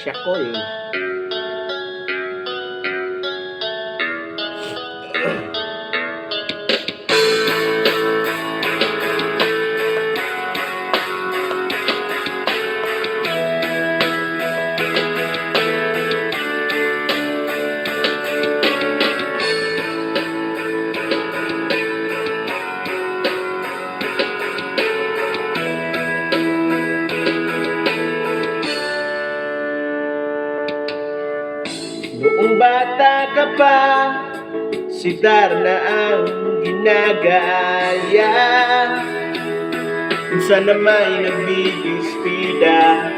Syakol. Noong bata ka pa, si Darna ang ginagaya. Minsan na may nagbibispida,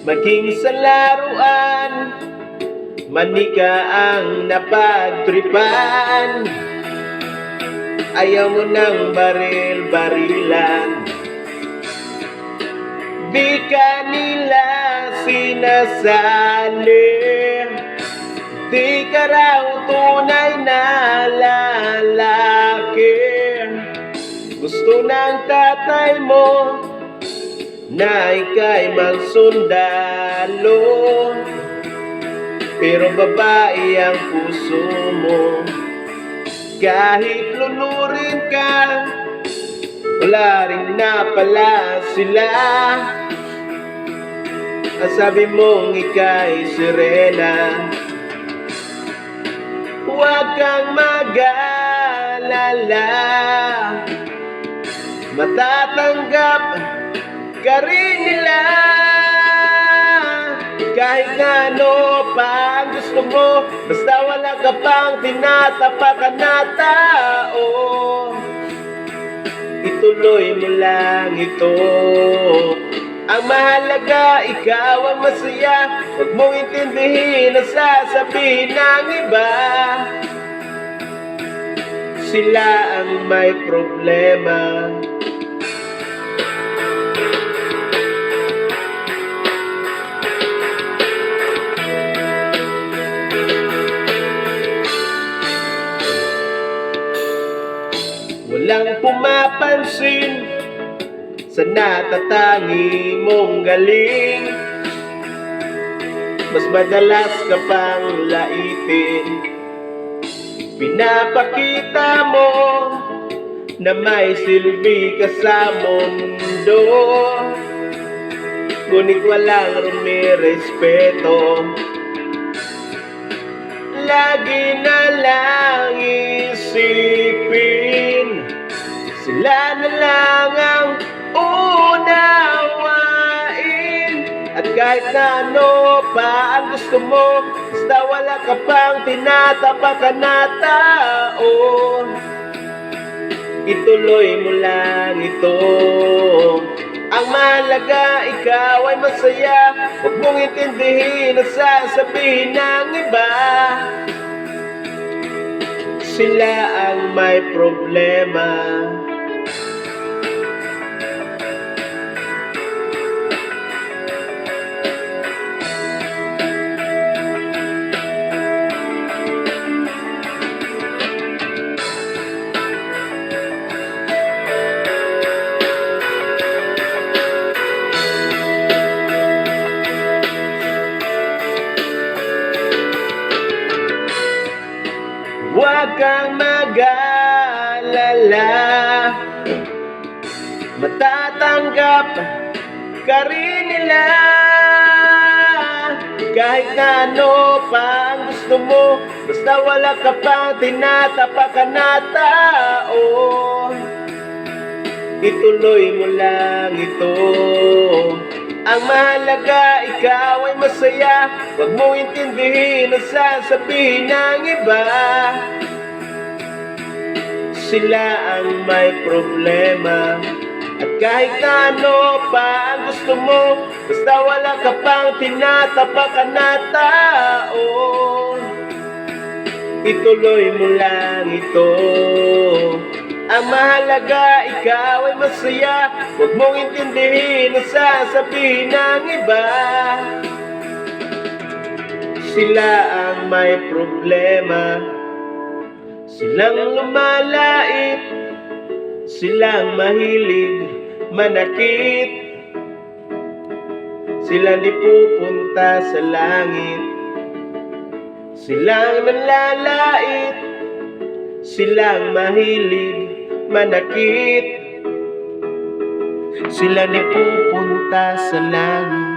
maging sa laruan, manika ang napagtripan. Ayaw mo ng baril-barilan, di ka nila sinasali. Di ka raw tunay na lalaki. Gusto ng tatay mo na ika'y magsundalo, pero babae ang puso mo. Kahit lunurin ka, wala rin na pala sila. Ang sabi mong ika'y sirena. Huwag kang mag-alala, matatanggap ka rin nila. Kahit na ano pa ang gusto mo, basta wala ka pang tinatapakan na tao, ituloy mo lang ito. Ang mahalaga, ikaw ang masaya. Huwag mong intindihin ang sasabihin ng iba. Sila ang may problema. Walang pumapansin sa natatangi mong galing. Mas madalas ka pang laitin. Pinapakita mo na may silbi ka sa mundo, ngunit walang rumirespeto. Lagi na lang isipin, sila na lang ang unawain. At kahit na ano pa ang gusto mo, basta wala ka pang tinatapakan na tao, ituloy mo lang ito. Ang mahalaga, ikaw ay masaya. Huwag mong intindihin ang sasabihin ng iba. Sila ang may problema. Huwag kang mag-alala, matatanggap ka rin nila. Kahit na ano pa ang gusto mo, basta wala ka pang tinatapakan na tao, ituloy mo lang ito. Ang mahalaga, ikaw ay masaya. Huwag mong intindihin ang sasabihin ng iba. Sila ang may problema. At kahit na ano pa ang gusto mo, basta wala ka pang tinatapakan na tao, ituloy mo lang ito. Ang mahalaga, ikaw ay masaya. Huwag mong intindihin ang sasabihin ng iba. Sila ang may problema. Silang lumalait, silang mahilig manakit, sila di pupunta sa langit. Silang nanlalait, silang mahilig manakit, sila di pupunta sa langit.